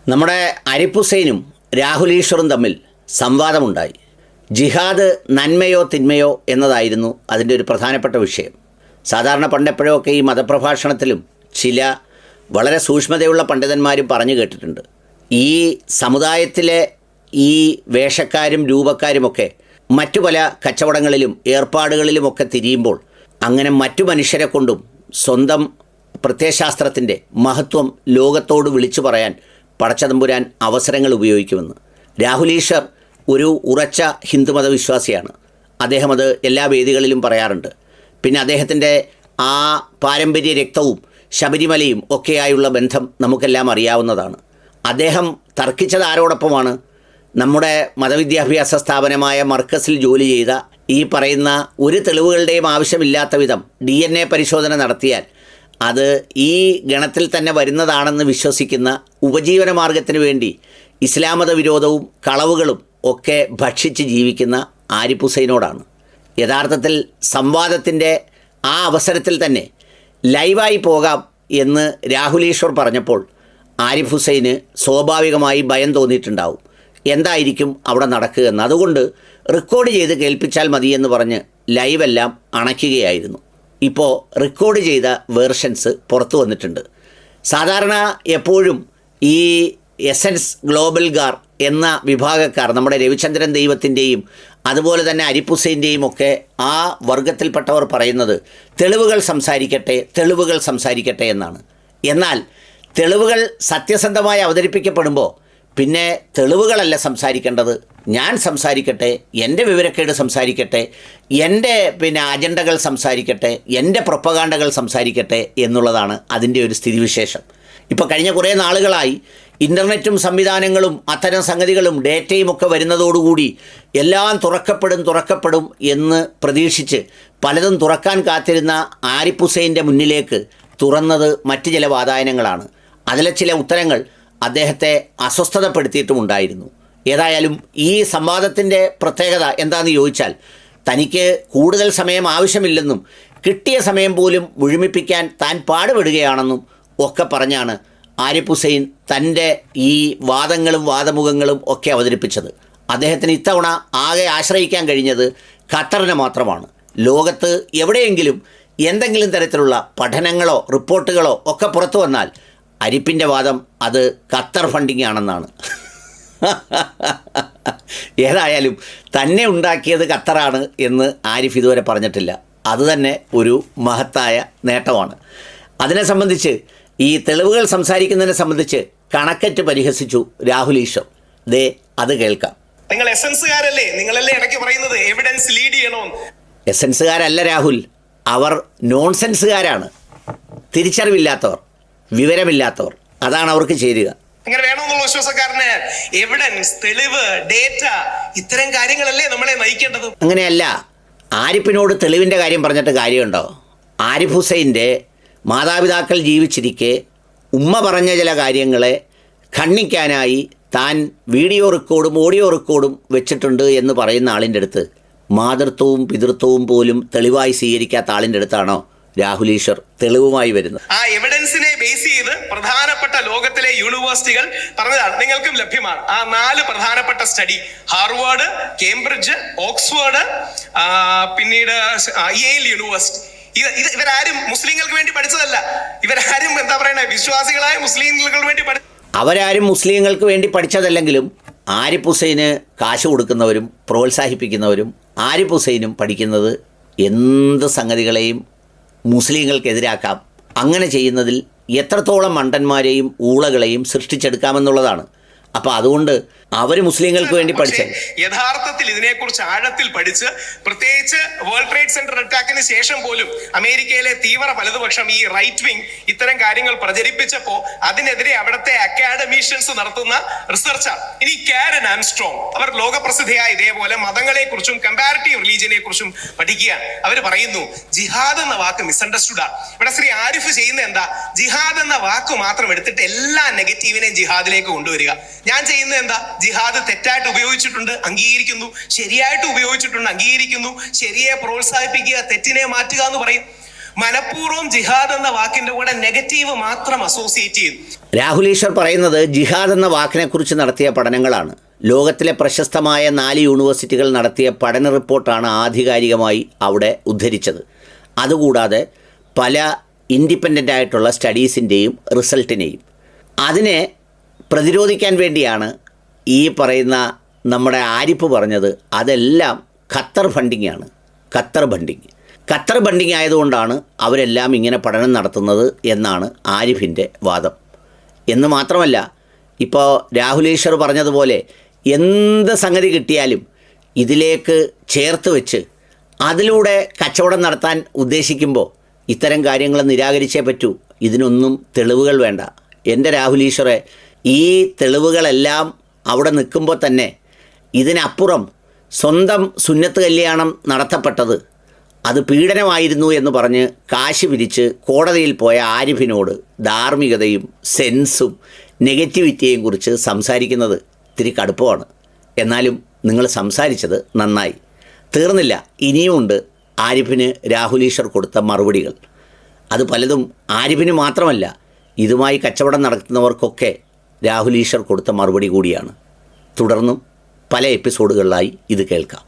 നമ്മുടെ ആരിഫ് ഹുസൈനും രാഹുൽ ഈശ്വറും തമ്മിൽ സംവാദമുണ്ടായി. ജിഹാദ് നന്മയോ തിന്മയോ എന്നതായിരുന്നു അതിൻ്റെ ഒരു പ്രധാനപ്പെട്ട വിഷയം. സാധാരണ പണ്ടെപ്പോഴൊക്കെ ഈ മതപ്രഭാഷണത്തിലും ചില വളരെ സൂക്ഷ്മതയുള്ള പണ്ഡിതന്മാരും പറഞ്ഞു കേട്ടിട്ടുണ്ട്, ഈ സമുദായത്തിലെ ഈ വേഷക്കാരും രൂപക്കാരുമൊക്കെ മറ്റു പല കച്ചവടങ്ങളിലും ഏർപ്പാടുകളിലുമൊക്കെ തിരിയുമ്പോൾ അങ്ങനെ മറ്റു മനുഷ്യരെ കൊണ്ടും സ്വന്തം പ്രത്യയശാസ്ത്രത്തിൻ്റെ മഹത്വം ലോകത്തോട് വിളിച്ചു പറയാൻ പടച്ചതമ്പുരാൻ അവസരങ്ങൾ ഉപയോഗിക്കുമെന്ന്. രാഹുൽ ഈശ്വർ ഒരു ഉറച്ച ഹിന്ദുമത വിശ്വാസിയാണ്. അദ്ദേഹം അത് എല്ലാ വേദികളിലും പറയാറുണ്ട്. പിന്നെ അദ്ദേഹത്തിൻ്റെ ആ പാരമ്പര്യ രക്തവും ശബരിമലയും ഒക്കെയായുള്ള ബന്ധം നമുക്കെല്ലാം അറിയാവുന്നതാണ്. അദ്ദേഹം തർക്കിച്ചത് ആരോടൊപ്പമാണ്? നമ്മുടെ മതവിദ്യാഭ്യാസ സ്ഥാപനമായ മർക്കസിൽ ജോലി ചെയ്ത ഈ പറയുന്ന ഒരു തെളിവുകളുടെയും ആവശ്യമില്ലാത്ത വിധം DNA പരിശോധന നടത്തിയാൽ അത് ഈ ഗണത്തിൽ തന്നെ വരുന്നതാണെന്ന് വിശ്വസിക്കുന്ന ഉപജീവന മാർഗത്തിന് വേണ്ടി ഇസ്ലാം മത വിരോധവും കളവുകളും ഒക്കെ ഭക്ഷിച്ച് ജീവിക്കുന്ന ആരിഫ് ഹുസൈനോടാണ്. യഥാർത്ഥത്തിൽ സംവാദത്തിൻ്റെ ആ അവസരത്തിൽ തന്നെ ലൈവായി പോകാം എന്ന് രാഹുൽ ഈശ്വർ പറഞ്ഞപ്പോൾ ആരിഫ് ഹുസൈന് സ്വാഭാവികമായി ഭയം തോന്നിയിട്ടുണ്ടാവും, എന്തായിരിക്കും അവിടെ നടക്കുക എന്ന്. അതുകൊണ്ട് റെക്കോർഡ് ചെയ്ത് കേൾപ്പിച്ചാൽ മതിയെന്ന് പറഞ്ഞ് ലൈവെല്ലാം അണയ്ക്കുകയായിരുന്നു. ഇപ്പോൾ റെക്കോർഡ് ചെയ്ത വേർഷൻസ് പുറത്തു വന്നിട്ടുണ്ട്. സാധാരണ എപ്പോഴും ഈ എസൻസ് ഗ്ലോബൽ ഗാർ എന്ന വിഭാഗക്കാർ നമ്മുടെ രവിചന്ദ്രൻ ദൈവത്തിൻ്റെയും അതുപോലെ തന്നെ ആരിഫ് ഹുസൈൻ്റെയും ഒക്കെ ആ വർഗത്തിൽപ്പെട്ടവർ പറയുന്നത് തെളിവുകൾ സംസാരിക്കട്ടെ എന്നാണ്. എന്നാൽ തെളിവുകൾ സത്യസന്ധമായി അവതരിപ്പിക്കപ്പെടുമ്പോൾ പിന്നെ തെളിവുകളല്ല സംസാരിക്കേണ്ടത്, ഞാൻ സംസാരിക്കട്ടെ, എൻ്റെ വിവരക്കേട് സംസാരിക്കട്ടെ, എൻ്റെ അജണ്ടകൾ സംസാരിക്കട്ടെ, എൻ്റെ പ്രൊപ്പഗാണ്ടകൾ സംസാരിക്കട്ടെ എന്നുള്ളതാണ് അതിൻ്റെ ഒരു സ്ഥിതിവിശേഷം. ഇപ്പോൾ കഴിഞ്ഞ കുറേ നാളുകളായി ഇൻ്റർനെറ്റും സംവിധാനങ്ങളും അത്തരം സംഗതികളും ഡേറ്റയും ഒക്കെ വരുന്നതോടുകൂടി എല്ലാം തുറക്കപ്പെടും എന്ന് പ്രതീക്ഷിച്ച് പലതും തുറക്കാൻ കാത്തിരുന്ന ആരിഫ് ഹുസൈൻ്റെ മുന്നിലേക്ക് തുറന്നത് മറ്റ് ചില വാതായനങ്ങളാണ്. അതിലെ ചില ഉത്തരങ്ങൾ അദ്ദേഹത്തെ അസ്വസ്ഥതപ്പെടുത്തിയിട്ടുമുണ്ടായിരുന്നു. ഏതായാലും ഈ സംവാദത്തിൻ്റെ പ്രത്യേകത എന്താണെന്ന് ചോദിച്ചാൽ, തനിക്ക് കൂടുതൽ സമയം ആവശ്യമില്ലെന്നും കിട്ടിയ സമയം പോലും മുഴുമിപ്പിക്കാൻ താൻ പാടുപെടുകയാണെന്നും ഒക്കെ പറഞ്ഞാണ് ആരിഫ് ഹുസൈൻ തൻ്റെ ഈ വാദങ്ങളും വാദമുഖങ്ങളും ഒക്കെ അവതരിപ്പിച്ചത്. അദ്ദേഹത്തിന് ഇത്തവണ ആകെ ആശ്രയിക്കാൻ കഴിഞ്ഞത് ഖത്തറിനെ മാത്രമാണ്. ലോകത്ത് എവിടെയെങ്കിലും എന്തെങ്കിലും തരത്തിലുള്ള പഠനങ്ങളോ റിപ്പോർട്ടുകളോ ഒക്കെ പുറത്തു വന്നാൽ ആരിഫിൻ്റെ വാദം അത് ഖത്തർ ഫണ്ടിങ് ആണെന്നാണ്. ഏതായാലും തന്നെ ഉണ്ടാക്കിയത് ഖത്തറാണ് എന്ന് ആരിഫ് ഇതുവരെ പറഞ്ഞിട്ടില്ല. അതുതന്നെ ഒരു മഹത്തായ നേട്ടമാണ്. അതിനെ സംബന്ധിച്ച്, ഈ തെളിവുകൾ സംസാരിക്കുന്നതിനെ സംബന്ധിച്ച് കണക്കറ്റ് പരിഹസിച്ചു രാഹുൽ ഈശ്വർ. ദേ അത് കേൾക്കാം. നിങ്ങൾ എസൻസുകാരല്ലേ, നിങ്ങളല്ലേ ഇടയ്ക്ക് പറയുന്നത് എവിഡൻസ് ലീഡ് ചെയ്യണമെന്ന്. എസൻസുകാരല്ല രാഹുൽ, അവർ നോൺസെൻസുകാരാണ്, തിരിച്ചറിവില്ലാത്തവർ, വിവരമില്ലാത്തവർ. അതാണ് അവർക്ക് ചേരുക. അങ്ങനെ വേണമെന്നുള്ള വിശ്വാസക്കാരന് എവിഡൻസ്, തെളിവ്, ഡേറ്റ, ഇത്തരം കാര്യങ്ങളല്ലേ നമ്മളെ നയിക്കേണ്ടത്. അങ്ങനെയല്ല. ആരിഫിനോട് തെളിവിൻ്റെ കാര്യം പറഞ്ഞിട്ട് കാര്യമുണ്ടോ? ആരിഫ് ഹുസൈൻ്റെ മാതാപിതാക്കൾ ജീവിച്ചിരിക്കെ ഉമ്മ പറഞ്ഞ ചില കാര്യങ്ങളെ ഖണ്ഡിക്കാനായി താൻ വീഡിയോ റെക്കോർഡും ഓഡിയോ റെക്കോർഡും വെച്ചിട്ടുണ്ട് എന്ന് പറയുന്ന ആളിൻ്റെ അടുത്ത് മാതൃത്വവും പിതൃത്വവും പോലും തെളിവായി സ്വീകരിക്കാത്ത ആളിൻ്റെ അടുത്താണോ രാഹുൽ ഈശ്വർ തെളിവുമായി വരുന്നത്? ആ എവിഡൻസിനെ ബേസ് ചെയ്ത് പ്രധാനപ്പെട്ട ലോകത്തിലെ യൂണിവേഴ്സിറ്റികൾ പറഞ്ഞതാണ്, നിങ്ങൾക്കും ലഭ്യമാണ്. ആ 4 പ്രധാനപ്പെട്ട സ്റ്റഡി, ഹാർവാർഡ്, കേംബ്രിഡ്ജ്, ഓക്സ്ഫോർഡ്, പിന്നീട് യേൽ യൂണിവേഴ്സിറ്റി. ഇവരാരും മുസ്ലിങ്ങൾക്ക് വേണ്ടി പഠിച്ചതല്ല. ഇവരാരും വിശ്വാസികളായ മുസ്ലിങ്ങൾക്ക് വേണ്ടി അവരാരും മുസ്ലിങ്ങൾക്ക് വേണ്ടി പഠിച്ചതല്ലെങ്കിലും ആരിഫ് ഹുസൈന് കാശ് കൊടുക്കുന്നവരും പ്രോത്സാഹിപ്പിക്കുന്നവരും ആരിഫ് ഹുസൈനും പഠിക്കുന്നത് എന്ത് സംഗതികളെയും മുസ്ലിങ്ങൾക്കെതിരാക്കാം, അങ്ങനെ ചെയ്യുന്നതിൽ എത്രത്തോളം മണ്ടന്മാരെയും ഊളകളെയും സൃഷ്ടിച്ചെടുക്കാമെന്നുള്ളതാണ്. അപ്പോൾ അതുകൊണ്ട് അവർ മുസ്ലിങ്ങൾക്ക് വേണ്ടി പഠിച്ചത്. യഥാർത്ഥത്തിൽ ഇതിനെക്കുറിച്ച് ആഴത്തിൽ പഠിച്ച്, പ്രത്യേകിച്ച് വേൾഡ് ട്രേഡ് സെന്റർ അറ്റാക്കിന് ശേഷം പോലും അമേരിക്കയിലെ തീവ്ര വലതുപക്ഷം ഈ റൈറ്റ് വിങ് ഇത്തരം കാര്യങ്ങൾ പ്രചരിപ്പിച്ചപ്പോ അതിനെതിരെ അവിടുത്തെ അക്കാഡമീഷ്യൻസ് നടത്തുന്ന റിസർച്ചാണ്. ഇനി കാരൻ ആംസ്ട്രോങ്, അവർ ലോകപ്രസിദ്ധയായ ഇതേപോലെ മതങ്ങളെ കുറിച്ചും കമ്പാരിറ്റീവ് റിലീജിയനെ കുറിച്ചും പഠിക്കുകയാണ്. അവർ പറയുന്നു ജിഹാദ് എന്ന വാക്ക് മിസ്അണ്ടർസ്റ്റുഡ് ആണ്. ഇവിടെ ശ്രീ ആരിഫ് ചെയ്യുന്ന എന്താ, ജിഹാദ് എന്ന വാക്ക് മാത്രം എടുത്തിട്ട് എല്ലാ നെഗറ്റീവിനെയും ജിഹാദിലേക്ക് കൊണ്ടുവരിക. ഞാൻ ചെയ്യുന്നത് എന്താ, ജിഹാദ് തെറ്റായിട്ട് ഉപയോഗിച്ചിട്ടുണ്ട്, അംഗീകരിക്കുന്നു. ശരിയായിട്ട് ഉപയോഗിച്ചിട്ടുണ്ട്, അംഗീകരിക്കുന്നു. ശരിയെ പ്രോത്സാഹിപ്പിക്കുക, തെറ്റിനെ മാറ്റുക എന്ന് പറയും. മനഃപൂർവ്വം ജിഹാദ് എന്ന വാക്കിന്റെ കൂടെ നെഗറ്റീവ് മാത്രം അസോസിയേറ്റ് ചെയ്തു. രാഹുൽ ഈശ്വർ പറയുന്നത് ജിഹാദ് എന്ന വാക്കിനെക്കുറിച്ച് നടത്തിയ പഠനങ്ങളാണ്. ലോകത്തിലെ പ്രശസ്തമായ 4 യൂണിവേഴ്സിറ്റികൾ നടത്തിയ പഠന റിപ്പോർട്ടാണ് ആധികാരികമായി അവിടെ ഉദ്ധരിച്ചത്. അതുകൂടാതെ പല ഇൻഡിപെൻഡൻ്റ് ആയിട്ടുള്ള സ്റ്റഡീസിൻ്റെയും റിസൾട്ടിനെയും അതിനെ പ്രതിരോധിക്കാൻ വേണ്ടിയാണ് ഈ പറയുന്ന നമ്മുടെ ആരിഫ് പറഞ്ഞത് അതെല്ലാം ഖത്തർ ഫണ്ടിങ്ങാണ്. ഖത്തർ ഫണ്ടിങ് ആയതുകൊണ്ടാണ് അവരെല്ലാം ഇങ്ങനെ പഠനം നടത്തുന്നത് എന്നാണ് ആരിഫിൻ്റെ വാദം. എന്ന് മാത്രമല്ല, ഇപ്പോൾ രാഹുൽ ഈശ്വർ പറഞ്ഞതുപോലെ എന്ത് സംഗതി കിട്ടിയാലും ഇതിലേക്ക് ചേർത്ത് വെച്ച് അതിലൂടെ കച്ചവടം നടത്താൻ ഉദ്ദേശിക്കുമ്പോൾ ഇത്തരം കാര്യങ്ങൾ നിരാകരിച്ചേ പറ്റൂ. ഇതിനൊന്നും തെളിവുകൾ വേണ്ട. എൻ്റെ രാഹുൽ ഈശ്വറെ, ഈ തെളിവുകളെല്ലാം അവിടെ നിൽക്കുമ്പോൾ തന്നെ ഇതിനപ്പുറം സ്വന്തം സുന്നത്ത് കല്യാണം നടത്തപ്പെട്ടത് അത് പീഡനമായിരുന്നു എന്ന് പറഞ്ഞ് കാശ് പിരിച്ച് കോടതിയിൽ പോയ ആരിഫിനോട് ധാർമ്മികതയും സെൻസും നെഗറ്റിവിറ്റിയെയും കുറിച്ച് സംസാരിക്കുന്നത് ഇത്തിരി കടുപ്പമാണ്. എന്നാലും നിങ്ങൾ സംസാരിച്ചത് നന്നായി. തീർന്നില്ല, ഇനിയുമുണ്ട് ആരിഫിന് രാഹുൽ ഈശ്വർ കൊടുത്ത മറുപടികൾ. അത് പലതും ആരിഫിന് മാത്രമല്ല, ഇതുമായി കച്ചവടം നടത്തുന്നവർക്കൊക്കെ രാഹുൽ ഈശ്വർ കൊടുത്ത മറുപടി കൂടിയാണ്. തുടർന്നും പല എപ്പിസോഡുകളിലായി ഇത് കേൾക്കാം.